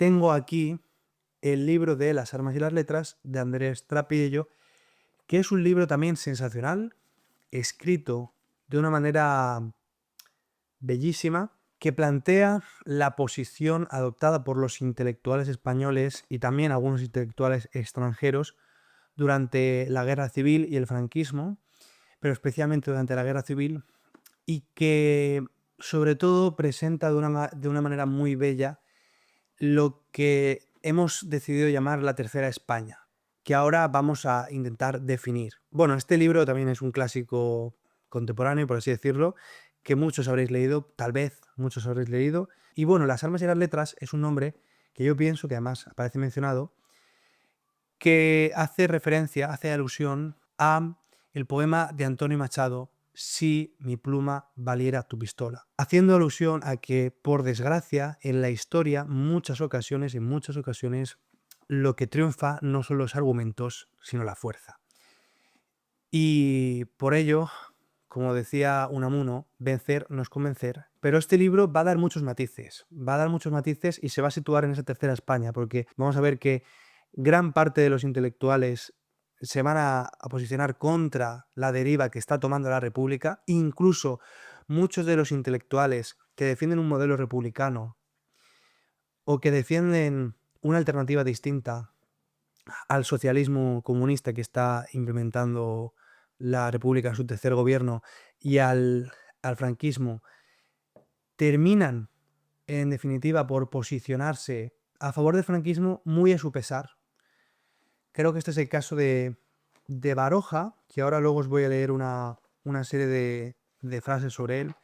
tengo aquí el libro de Las armas y las letras de Andrés Trappiello, que es un libro también sensacional, escrito de una manera bellísima, que plantea la posición adoptada por los intelectuales españoles y también algunos intelectuales extranjeros durante la Guerra Civil y el franquismo, pero especialmente durante la Guerra Civil, y que sobre todo presenta de una manera muy bella lo que hemos decidido llamar la Tercera España, que ahora vamos a intentar definir. Bueno, este libro también es un clásico contemporáneo, por así decirlo, que muchos habréis leído, tal vez muchos habréis leído. Y bueno, Las armas y las letras es un nombre que yo pienso que además aparece mencionado, que hace referencia, hace alusión a el poema de Antonio Machado, Si mi pluma valiera tu pistola, haciendo alusión a que, por desgracia, en la historia, en muchas ocasiones, lo que triunfa no son los argumentos, sino la fuerza. Y por ello, como decía Unamuno, vencer no es convencer. Pero este libro va a dar muchos matices, y se va a situar en esa Tercera España, porque vamos a ver que gran parte de los intelectuales se van a posicionar contra la deriva que está tomando la República, incluso muchos de los intelectuales que defienden un modelo republicano o que defienden una alternativa distinta al socialismo comunista que está implementando la República en su tercer gobierno y al franquismo, terminan, en definitiva, por posicionarse a favor del franquismo muy a su pesar. Creo que este es el caso de Baroja, que ahora luego os voy a leer una serie de frases sobre él,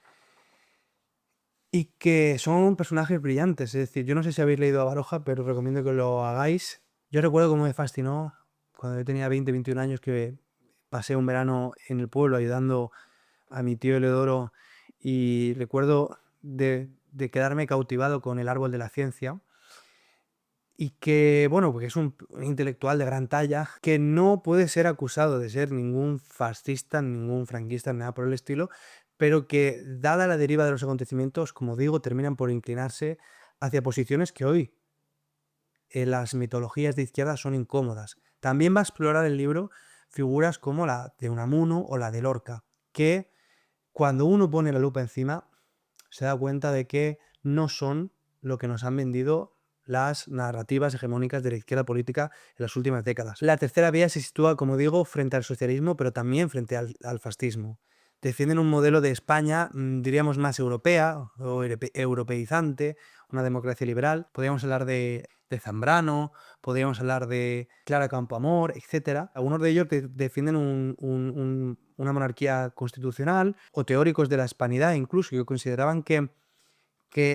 y que son personajes brillantes. Es decir, yo no sé si habéis leído a Baroja, pero os recomiendo que lo hagáis. Yo recuerdo cómo me fascinó cuando yo tenía 20, 21 años, que pasé un verano en el pueblo ayudando a mi tío Eleodoro, y recuerdo de quedarme cautivado con El árbol de la ciencia, y que, bueno, porque es un intelectual de gran talla, que no puede ser acusado de ser ningún fascista, ningún franquista, nada por el estilo, pero que, dada la deriva de los acontecimientos, como digo, terminan por inclinarse hacia posiciones que hoy en las mitologías de izquierda son incómodas. También va a explorar el libro figuras como la de Unamuno o la de Lorca, que cuando uno pone la lupa encima se da cuenta de que no son lo que nos han vendido las narrativas hegemónicas de la izquierda política en las últimas décadas. La tercera vía se sitúa, como digo, frente al socialismo, pero también frente al fascismo. Defienden un modelo de España, diríamos, más europea o europeizante, una democracia liberal. Podríamos hablar de Zambrano, podríamos hablar de Clara Campoamor, etc. Algunos de ellos defienden una monarquía constitucional, o teóricos de la hispanidad incluso, que consideraban que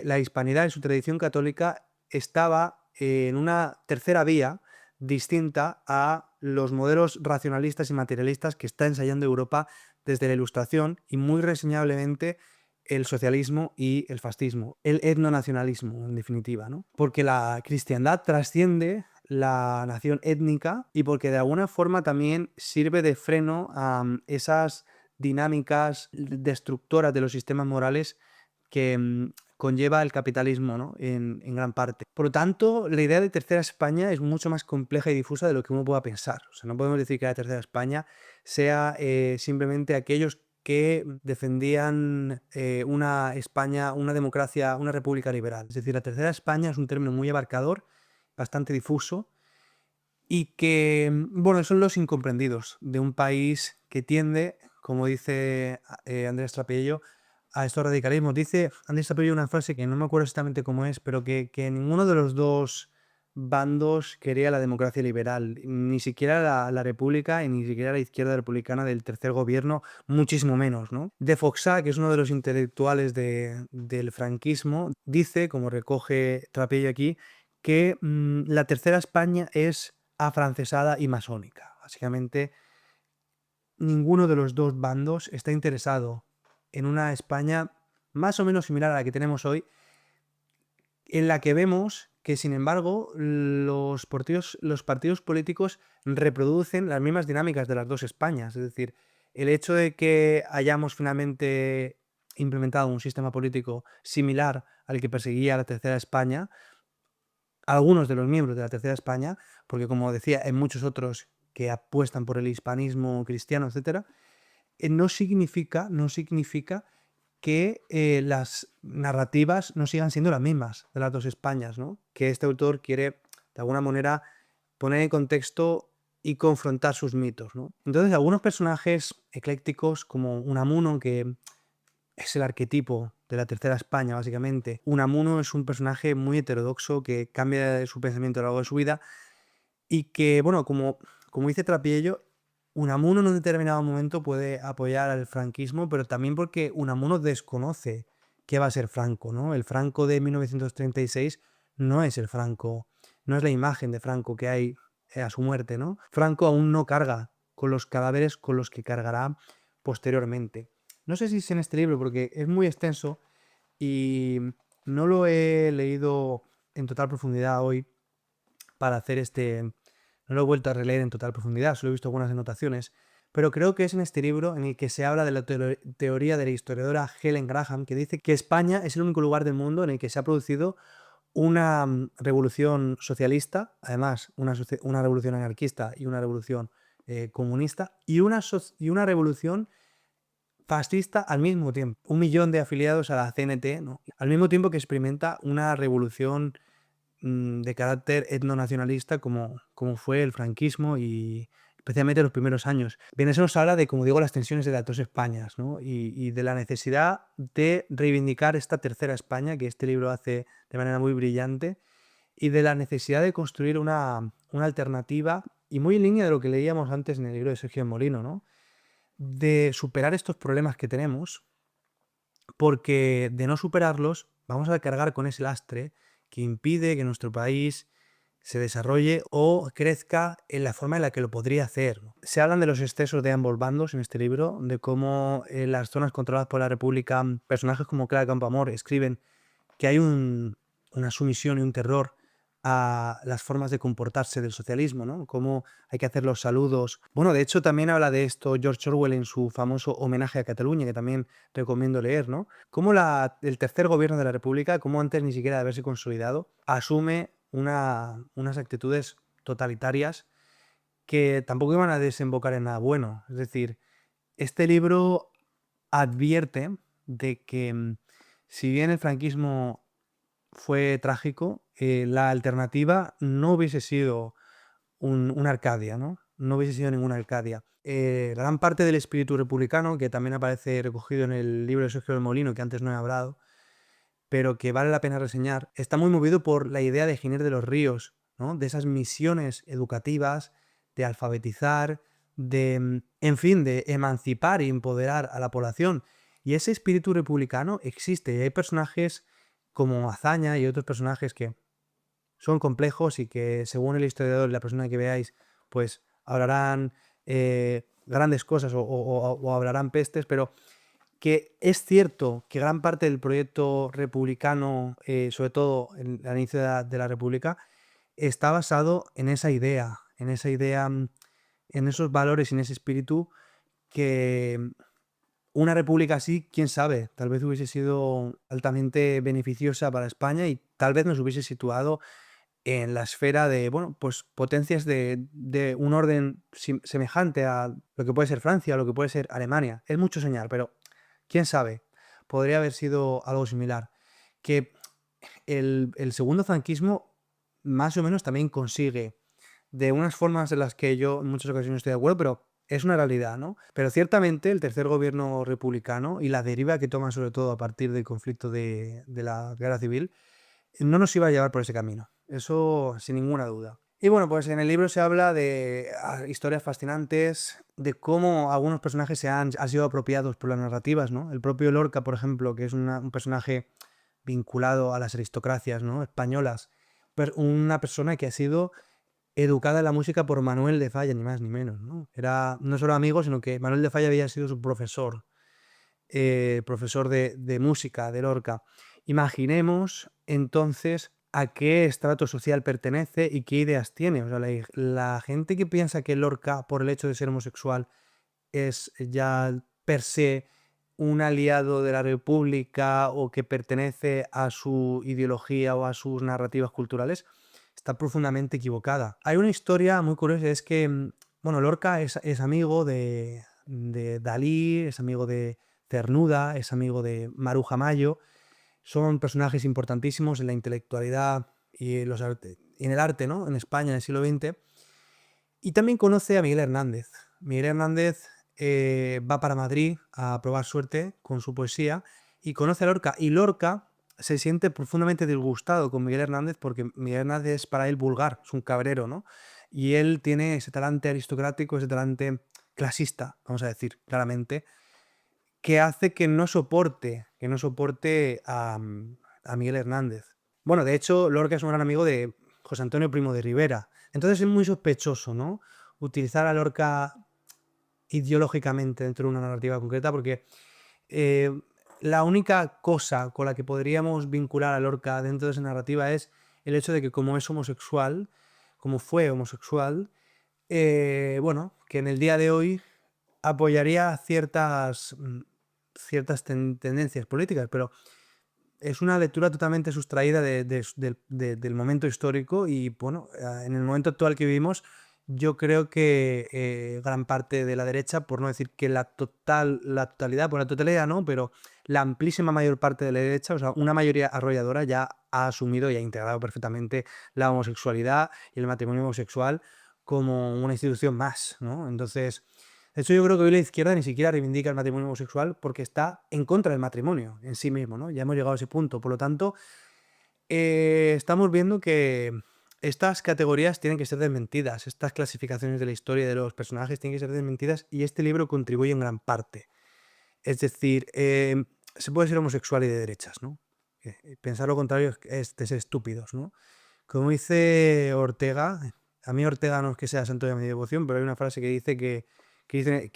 la hispanidad en su tradición católica estaba en una tercera vía distinta a los modelos racionalistas y materialistas que está ensayando Europa desde la Ilustración, y muy reseñablemente el socialismo y el fascismo, el etnonacionalismo en definitiva, ¿no? Porque la cristiandad trasciende la nación étnica y porque de alguna forma también sirve de freno a esas dinámicas destructoras de los sistemas morales que conlleva el capitalismo, ¿no? En gran parte. Por lo tanto, la idea de Tercera España es mucho más compleja y difusa de lo que uno pueda pensar. O sea, no podemos decir que la Tercera España sea simplemente aquellos que defendían una España, una democracia, una república liberal. Es decir, la Tercera España es un término muy abarcador, bastante difuso, y que, bueno, son los incomprendidos de un país que tiende, como dice Andrés Trappiello, a estos radicalismos. Dice Andrés Trappiello una frase que no me acuerdo exactamente cómo es, pero que ninguno de los dos bandos quería la democracia liberal, ni siquiera la república y ni siquiera la izquierda republicana del tercer gobierno, muchísimo menos, ¿no? De Foxá, que es uno de los intelectuales del franquismo, dice, como recoge Trappiello aquí, que la Tercera España es afrancesada y masónica. Básicamente, ninguno de los dos bandos está interesado en una España más o menos similar a la que tenemos hoy, en la que vemos que, sin embargo, los partidos políticos reproducen las mismas dinámicas de las dos Españas. Es decir, el hecho de que hayamos finalmente implementado un sistema político similar al que perseguía la Tercera España algunos de los miembros de la Tercera España, porque como decía, hay muchos otros que apuestan por el hispanismo cristiano, etcétera, no significa que las narrativas no sigan siendo las mismas de las dos Españas, ¿no? Que este autor quiere, de alguna manera, poner en contexto y confrontar sus mitos, ¿no? Entonces, algunos personajes eclécticos, como Unamuno, que es el arquetipo de la Tercera España, básicamente. Unamuno es un personaje muy heterodoxo que cambia su pensamiento a lo largo de su vida y que, bueno, como dice Trapiello, Unamuno en un determinado momento puede apoyar al franquismo, pero también porque Unamuno desconoce qué va a ser Franco, ¿no? El Franco de 1936 no es el Franco, no es la imagen de Franco que hay a su muerte, ¿no? Franco aún no carga con los cadáveres con los que cargará posteriormente. No sé si es en este libro porque es muy extenso y no lo he leído en total profundidad hoy para hacer no lo he vuelto a releer en total profundidad, solo he visto algunas anotaciones, pero creo que es en este libro en el que se habla de la teoría de la historiadora Helen Graham, que dice que España es el único lugar del mundo en el que se ha producido una revolución socialista, además una revolución anarquista y una revolución comunista, y una revolución fascista al mismo tiempo. 1 millón de afiliados a la CNT, ¿no? Al mismo tiempo que experimenta una revolución de carácter etnonacionalista como fue el franquismo y especialmente los primeros años. Bien, eso nos habla de, como digo, las tensiones de las dos Españas, ¿no? Y de la necesidad de reivindicar esta tercera España, que este libro hace de manera muy brillante, y de la necesidad de construir una alternativa, y muy en línea de lo que leíamos antes en el libro de Sergio Molino, ¿no? De superar estos problemas que tenemos, porque de no superarlos vamos a cargar con ese lastre que impide que nuestro país se desarrolle o crezca en la forma en la que lo podría hacer, ¿no? Se hablan de los excesos de ambos bandos en este libro, de cómo en las zonas controladas por la República, personajes como Clara Campoamor escriben que hay una sumisión y un terror a las formas de comportarse del socialismo, ¿no? Cómo hay que hacer los saludos. Bueno, de hecho también habla de esto George Orwell en su famoso Homenaje a Cataluña, que también recomiendo leer, ¿no? Cómo el tercer gobierno de la República, como antes ni siquiera de haberse consolidado, asume unas actitudes totalitarias que tampoco iban a desembocar en nada bueno. Es decir, este libro advierte de que si bien el franquismo fue trágico, la alternativa no hubiese sido una Arcadia, ¿no? No hubiese sido ninguna Arcadia. Gran parte del espíritu republicano, que también aparece recogido en el libro de Sergio del Molino, que antes no he hablado, pero que vale la pena reseñar, está muy movido por la idea de Giner de los Ríos, ¿no? De esas misiones educativas, de alfabetizar, en fin, de emancipar y empoderar a la población. Y ese espíritu republicano existe. Y hay personajes como Azaña y otros personajes que son complejos y que, según el historiador y la persona que veáis, pues hablarán grandes cosas o hablarán pestes, pero que es cierto que gran parte del proyecto republicano, sobre todo al inicio de la República, está basado en esa idea, en esos valores y en ese espíritu que una república así, quién sabe, tal vez hubiese sido altamente beneficiosa para España y tal vez nos hubiese situado en la esfera de, bueno, pues potencias de un orden semejante a lo que puede ser Francia o lo que puede ser Alemania. Es mucho soñar, pero quién sabe, podría haber sido algo similar. Que el segundo franquismo más o menos también consigue, de unas formas en las que yo en muchas ocasiones estoy de acuerdo, pero es una realidad, ¿no? Pero ciertamente el tercer gobierno republicano y la deriva que toma sobre todo a partir del conflicto de la guerra civil no nos iba a llevar por ese camino. Eso sin ninguna duda. Y bueno, pues en el libro se habla de historias fascinantes, de cómo algunos personajes han sido apropiados por las narrativas, ¿no? El propio Lorca, por ejemplo, que es un personaje vinculado a las aristocracias, ¿no? Españolas. Una persona que ha sido educada en la música por Manuel de Falla, ni más ni menos, ¿no? Era no solo amigo, sino que Manuel de Falla había sido su profesor, profesor de música de Lorca. Imaginemos entonces a qué estrato social pertenece y qué ideas tiene. O sea, la gente que piensa que Lorca, por el hecho de ser homosexual, es ya per se un aliado de la República o que pertenece a su ideología o a sus narrativas culturales, está profundamente equivocada. Hay una historia muy curiosa, es que, bueno, Lorca es amigo de Dalí, es amigo de Cernuda, es amigo de Maruja Mayo, son personajes importantísimos en la intelectualidad y en el arte, ¿no? En España en el siglo XX. Y también conoce a Miguel Hernández. Miguel Hernández va para Madrid a probar suerte con su poesía y conoce a Lorca. Y Lorca se siente profundamente disgustado con Miguel Hernández porque Miguel Hernández es para él vulgar, es un cabrero, ¿no? Y él tiene ese talante aristocrático, ese talante clasista, vamos a decir claramente, que hace que no soporte a Miguel Hernández. Bueno, de hecho, Lorca es un gran amigo de José Antonio Primo de Rivera. Entonces es muy sospechoso, ¿no? Utilizar a Lorca ideológicamente dentro de una narrativa concreta, porque eh, la única cosa con la que podríamos vincular a Lorca dentro de esa narrativa es el hecho de que como es homosexual, como fue homosexual, bueno, que en el día de hoy apoyaría ciertas tendencias políticas, pero es una lectura totalmente sustraída del momento histórico y, bueno, en el momento actual que vivimos, yo creo que gran parte de la derecha, por no decir que la totalidad, por la totalidad no, pero la amplísima mayor parte de la derecha, o sea, una mayoría arrolladora ya ha asumido y ha integrado perfectamente la homosexualidad y el matrimonio homosexual como una institución más, ¿no? Entonces, de hecho, yo creo que hoy la izquierda ni siquiera reivindica el matrimonio homosexual porque está en contra del matrimonio en sí mismo, ¿no? Ya hemos llegado a ese punto. Por lo tanto, estamos viendo que estas categorías tienen que ser desmentidas, estas clasificaciones de la historia de los personajes tienen que ser desmentidas y este libro contribuye en gran parte. Es decir, se puede ser homosexual y de derechas, ¿no? Pensar lo contrario es de ser estúpidos, ¿no? Como dice Ortega, a mí Ortega no es que sea santo de mi devoción, pero hay una frase que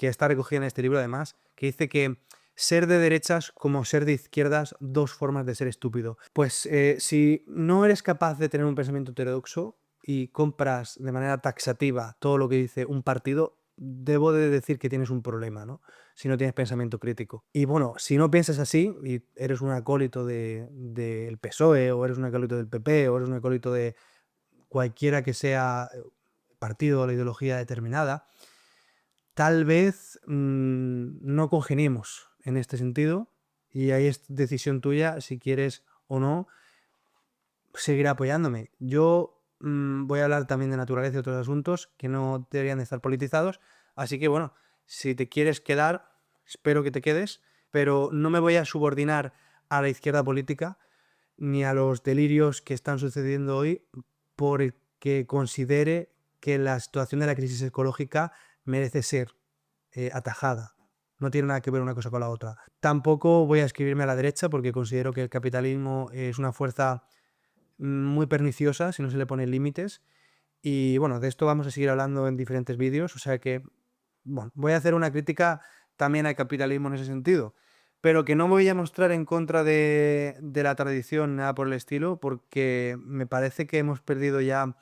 está recogida en este libro además, que dice que ser de derechas como ser de izquierdas, dos formas de ser estúpido. Pues si no eres capaz de tener un pensamiento heterodoxo y compras de manera taxativa todo lo que dice un partido, debo de decir que tienes un problema, ¿no? Si no tienes pensamiento crítico. Y bueno, si no piensas así y eres un acólito del PSOE o eres un acólito del PP o eres un acólito de cualquiera que sea partido o la ideología determinada, tal vez no congeniemos en este sentido y ahí es decisión tuya si quieres o no seguir apoyándome. Yo voy a hablar también de naturaleza y otros asuntos que no deberían de estar politizados, así que bueno, si te quieres quedar, espero que te quedes, pero no me voy a subordinar a la izquierda política ni a los delirios que están sucediendo hoy porque considere que la situación de la crisis ecológica merece ser atajada. No tiene nada que ver una cosa con la otra. Tampoco voy a escribirme a la derecha porque considero que el capitalismo es una fuerza muy perniciosa si no se le ponen límites. Y bueno, de esto vamos a seguir hablando en diferentes vídeos, o sea que bueno, voy a hacer una crítica también al capitalismo en ese sentido, pero que no me voy a mostrar en contra de la tradición, nada por el estilo, porque me parece que hemos perdido ya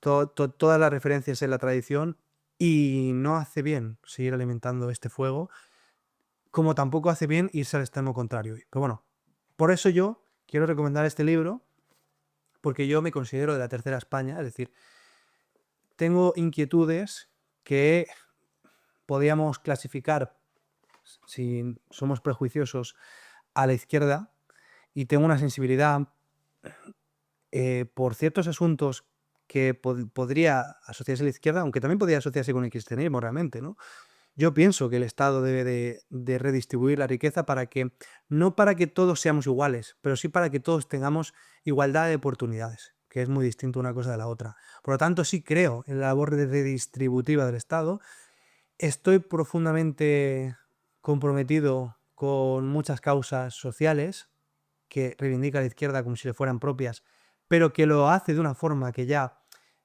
todas las referencias en la tradición y no hace bien seguir alimentando este fuego, como tampoco hace bien irse al extremo contrario. Pero bueno, por eso yo quiero recomendar este libro, porque yo me considero de la tercera España, es decir, tengo inquietudes que podríamos clasificar, si somos prejuiciosos, a la izquierda y tengo una sensibilidad por ciertos asuntos que podría asociarse a la izquierda, aunque también podría asociarse con el cristianismo realmente, ¿no? Yo pienso que el Estado debe de redistribuir la riqueza para que, no para que todos seamos iguales, pero sí para que todos tengamos igualdad de oportunidades, que es muy distinto una cosa de la otra. Por lo tanto, sí creo en la labor redistributiva del Estado. Estoy profundamente comprometido con muchas causas sociales que reivindica la izquierda como si le fueran propias, pero que lo hace de una forma que ya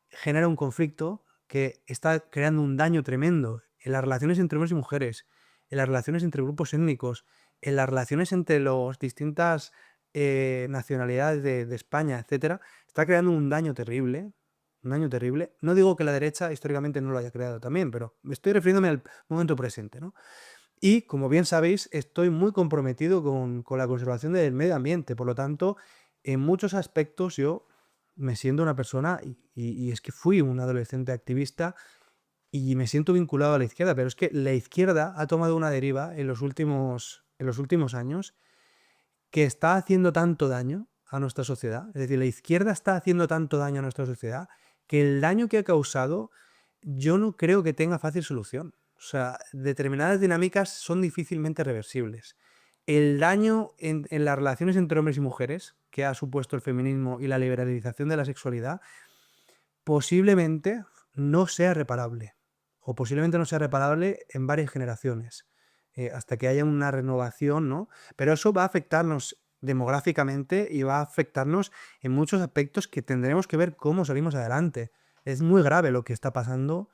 genera un conflicto, que está creando un daño tremendo en las relaciones entre hombres y mujeres, en las relaciones entre grupos étnicos, en las relaciones entre las distintas nacionalidades de España, etcétera. Está creando un daño terrible, un daño terrible. No digo que la derecha históricamente no lo haya creado también, pero me estoy refiriéndome al momento presente, ¿no? Y, como bien sabéis, estoy muy comprometido con la conservación del medio ambiente. Por lo tanto, en muchos aspectos yo me siento una persona, y es que fui un adolescente activista y me siento vinculado a la izquierda, pero es que la izquierda ha tomado una deriva en los últimos años que está haciendo tanto daño a nuestra sociedad. Es decir, la izquierda está haciendo tanto daño a nuestra sociedad que el daño que ha causado yo no creo que tenga fácil solución. O sea, determinadas dinámicas son difícilmente reversibles. El daño en las relaciones entre hombres y mujeres que ha supuesto el feminismo y la liberalización de la sexualidad posiblemente no sea reparable. O posiblemente no sea reparable en varias generaciones, hasta que haya una renovación, ¿no? Pero eso va a afectarnos demográficamente y va a afectarnos en muchos aspectos que tendremos que ver cómo salimos adelante. Es muy grave lo que está pasando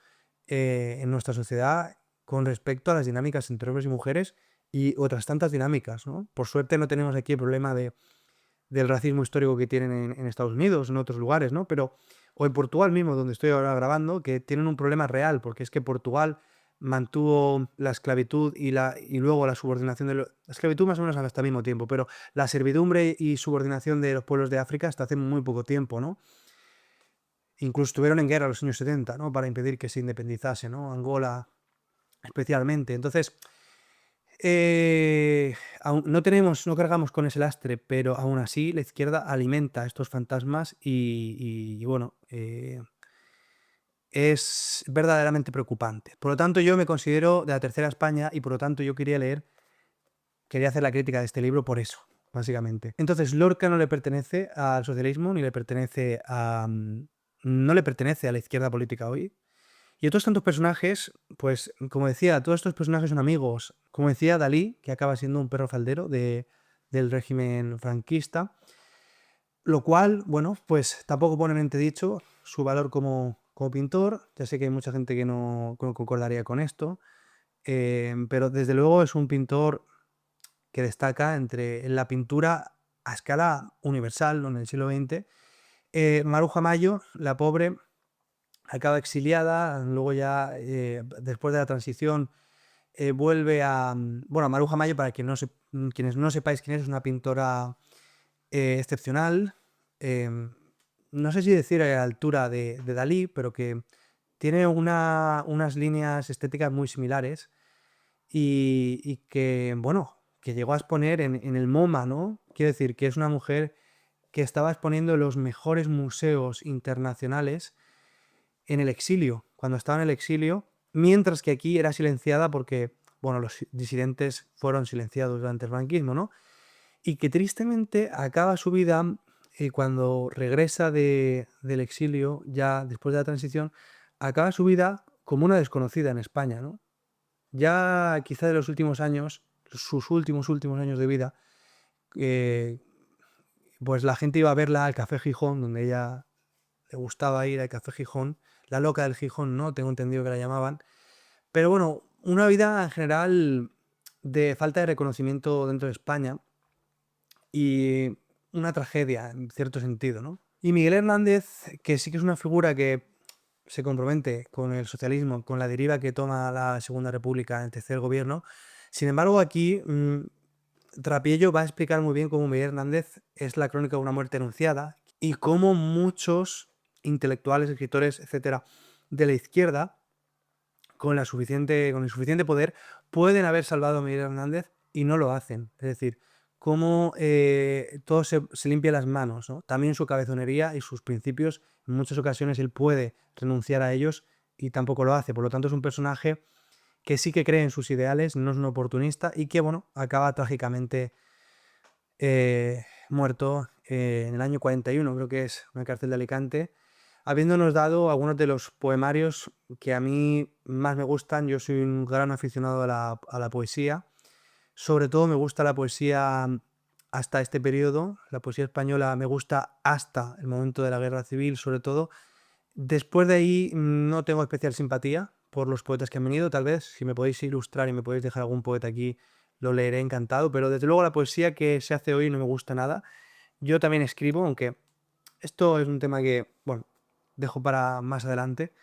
en nuestra sociedad con respecto a las dinámicas entre hombres y mujeres y otras tantas dinámicas, ¿no? Por suerte no tenemos aquí el problema del racismo histórico que tienen en Estados Unidos, en otros lugares, ¿no? Pero, o en Portugal mismo, donde estoy ahora grabando, que tienen un problema real, porque es que Portugal mantuvo la esclavitud y luego la subordinación de la esclavitud más o menos hasta el mismo tiempo, pero la servidumbre y subordinación de los pueblos de África hasta hace muy poco tiempo, ¿no? Incluso estuvieron en guerra en los años 70, ¿no? Para impedir que se independizase, ¿no? Angola especialmente. Entonces, no cargamos con ese lastre, pero aún así la izquierda alimenta estos fantasmas y bueno, es verdaderamente preocupante. Por lo tanto, yo me considero de la tercera España y por lo tanto yo quería hacer la crítica de este libro por eso, básicamente. Entonces, Lorca no le pertenece al socialismo ni le pertenece no le pertenece a la izquierda política hoy. Y otros tantos personajes, pues, como decía, todos estos personajes son amigos. Como decía Dalí, que acaba siendo un perro faldero del régimen franquista, lo cual, bueno, pues tampoco pone en entredicho su valor como pintor. Ya sé que hay mucha gente que no concordaría con esto, pero desde luego es un pintor que destaca en la pintura a escala universal, ¿no? En el siglo XX. Maruja Mayo, la pobre, acaba exiliada, luego ya después de la transición vuelve bueno, Maruja Mayo, para quienes no sepáis quién es una pintora excepcional, no sé si decir a la altura de Dalí, pero que tiene unas líneas estéticas muy similares y que, bueno, que llegó a exponer en el MoMA, ¿no? Quiero decir, que es una mujer que estaba exponiendo en los mejores museos internacionales en el exilio, cuando estaba en el exilio, mientras que aquí era silenciada porque, bueno, los disidentes fueron silenciados durante el franquismo, ¿no? Y que tristemente acaba su vida cuando regresa del exilio, ya después de la transición, acaba su vida como una desconocida en España, ¿no? Ya quizá de los últimos años, sus últimos años de vida, eh, pues la gente iba a verla al Café Gijón, donde ella le gustaba ir al Café Gijón, la loca del Gijón, ¿no? Tengo entendido que la llamaban. Pero bueno, una vida en general de falta de reconocimiento dentro de España y una tragedia en cierto sentido, ¿no? Y Miguel Hernández, que sí que es una figura que se compromete con el socialismo, con la deriva que toma la Segunda República en el tercer gobierno. Sin embargo, aquí Trapiello va a explicar muy bien cómo Miguel Hernández es la crónica de una muerte anunciada y cómo muchos intelectuales, escritores, etcétera, de la izquierda, con el suficiente poder, pueden haber salvado a Miguel Hernández y no lo hacen. Es decir, cómo todo se limpia las manos, ¿no? También su cabezonería y sus principios, en muchas ocasiones él puede renunciar a ellos y tampoco lo hace. Por lo tanto, es un personaje que sí que cree en sus ideales, no es un oportunista y que, bueno, acaba trágicamente muerto en el año 41, creo que es, en una cárcel de Alicante, habiéndonos dado algunos de los poemarios que a mí más me gustan. Yo soy un gran aficionado a la poesía. Sobre todo me gusta la poesía hasta este periodo. La poesía española me gusta hasta el momento de la Guerra Civil, sobre todo. Después de ahí no tengo especial simpatía por los poetas que han venido. Tal vez, si me podéis ilustrar y me podéis dejar algún poeta aquí, lo leeré encantado. Pero desde luego la poesía que se hace hoy no me gusta nada. Yo también escribo, aunque esto es un tema que, bueno, dejo para más adelante.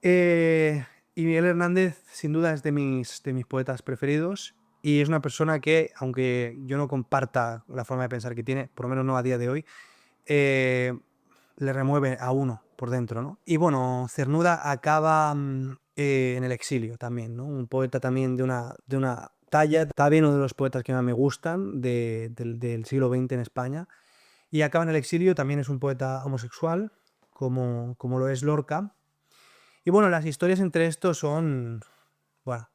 Y Miguel Hernández, sin duda, es de mis poetas preferidos. Y es una persona que, aunque yo no comparta la forma de pensar que tiene, por lo menos no a día de hoy, eh, le remueve a uno por dentro, ¿no? Y bueno, Cernuda acaba en el exilio también, ¿no? Un poeta también de una talla, está bien, uno de los poetas que más me gustan del siglo XX en España, y acaba en el exilio, también es un poeta homosexual, como lo es Lorca. Y bueno, las historias entre estos son, bueno,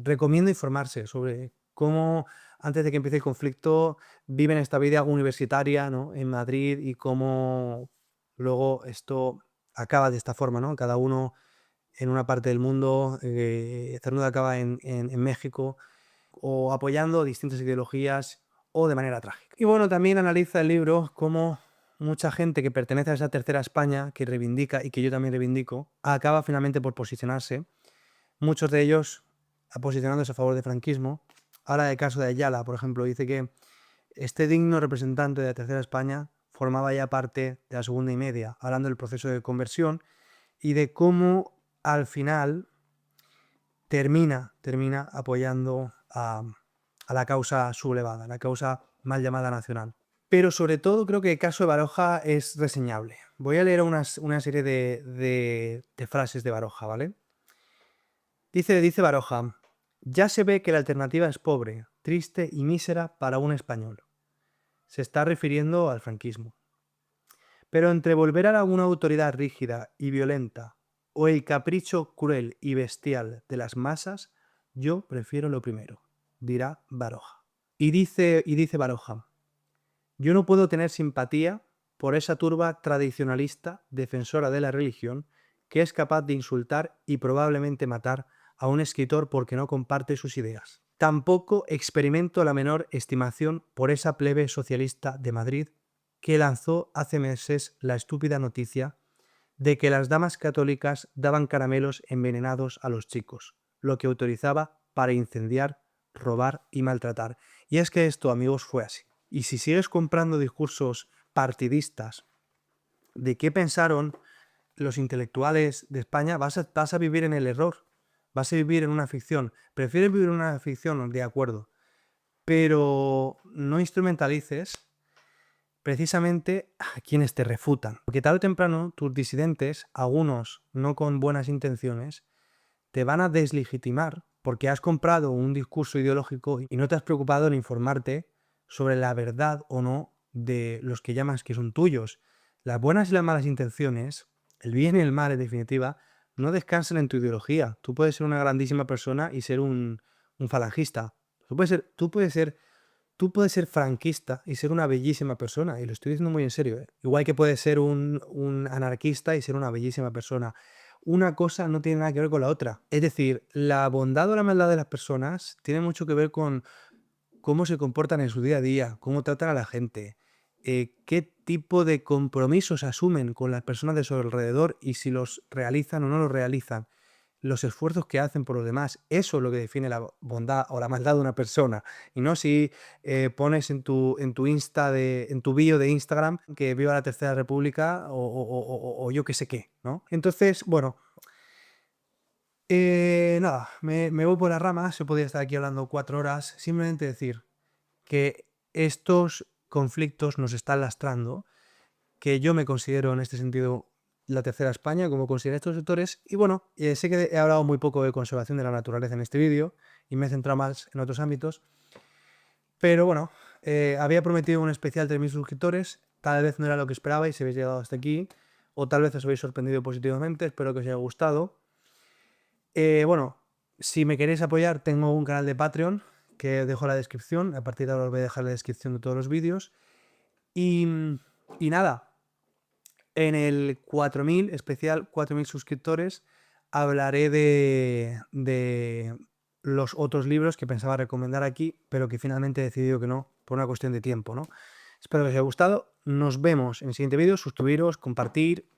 recomiendo informarse sobre cómo antes de que empiece el conflicto viven esta vida universitaria, ¿no?, en Madrid, y cómo luego esto acaba de esta forma, ¿no? Cada uno en una parte del mundo, Cernuda acaba en México, o apoyando distintas ideologías, o de manera trágica. Y bueno, también analiza el libro cómo mucha gente que pertenece a esa tercera España, que reivindica y que yo también reivindico, acaba finalmente por posicionarse, muchos de ellos posicionándose a favor del franquismo. Ahora el caso de Ayala, por ejemplo, dice que este digno representante de la tercera España formaba ya parte de la segunda y media, hablando del proceso de conversión y de cómo al final termina apoyando a la causa sublevada, la causa mal llamada nacional. Pero sobre todo creo que el caso de Baroja es reseñable. Voy a leer una serie de frases de Baroja, ¿vale? Dice Baroja: ya se ve que la alternativa es pobre, triste y mísera para un español. Se está refiriendo al franquismo. Pero entre volver a una autoridad rígida y violenta o el capricho cruel y bestial de las masas, yo prefiero lo primero, dirá Baroja. Y dice Baroja: yo no puedo tener simpatía por esa turba tradicionalista defensora de la religión que es capaz de insultar y probablemente matar a un escritor porque no comparte sus ideas. Tampoco experimento la menor estimación por esa plebe socialista de Madrid que lanzó hace meses la estúpida noticia de que las damas católicas daban caramelos envenenados a los chicos, lo que autorizaba para incendiar, robar y maltratar. Y es que esto, amigos, fue así. Y si sigues comprando discursos partidistas de qué pensaron los intelectuales de España, vas a vivir en el error, vas a vivir en una ficción. Prefieres vivir en una ficción, de acuerdo, pero no instrumentalices precisamente a quienes te refutan. Porque tarde o temprano tus disidentes, algunos no con buenas intenciones, te van a deslegitimar porque has comprado un discurso ideológico y no te has preocupado en informarte sobre la verdad o no de los que llamas que son tuyos. Las buenas y las malas intenciones, el bien y el mal en definitiva, no descansan en tu ideología. Tú puedes ser una grandísima persona y ser un falangista. Tú puedes ser franquista y ser una bellísima persona, y lo estoy diciendo muy en serio, ¿eh? Igual que puedes ser un anarquista y ser una bellísima persona. Una cosa no tiene nada que ver con la otra. Es decir, la bondad o la maldad de las personas tiene mucho que ver con cómo se comportan en su día a día, cómo tratan a la gente, qué tipo de compromisos asumen con las personas de su alrededor y si los realizan o no los realizan, los esfuerzos que hacen por los demás. Eso es lo que define la bondad o la maldad de una persona, y no si pones en tu bio de Instagram que viva la Tercera República o yo qué sé qué, ¿no? Entonces, bueno, nada, me voy por las ramas. Yo podría estar aquí hablando 4 horas. Simplemente decir que estos conflictos nos están lastrando, que yo me considero en este sentido la tercera España, como consideran estos sectores. Y bueno, sé que he hablado muy poco de conservación de la naturaleza en este vídeo y me he centrado más en otros ámbitos, pero bueno, había prometido un especial de 1000 suscriptores. Tal vez no era lo que esperabais si habéis llegado hasta aquí, o tal vez os habéis sorprendido positivamente. Espero que os haya gustado. Bueno, si me queréis apoyar, tengo un canal de Patreon que dejo en la descripción. A partir de ahora os voy a dejar la descripción de todos los vídeos. Y nada, en el 4000, especial 4000 suscriptores, hablaré de los otros libros que pensaba recomendar aquí, pero que finalmente he decidido que no, por una cuestión de tiempo, ¿no? Espero que os haya gustado. Nos vemos en el siguiente vídeo. Suscribiros, compartir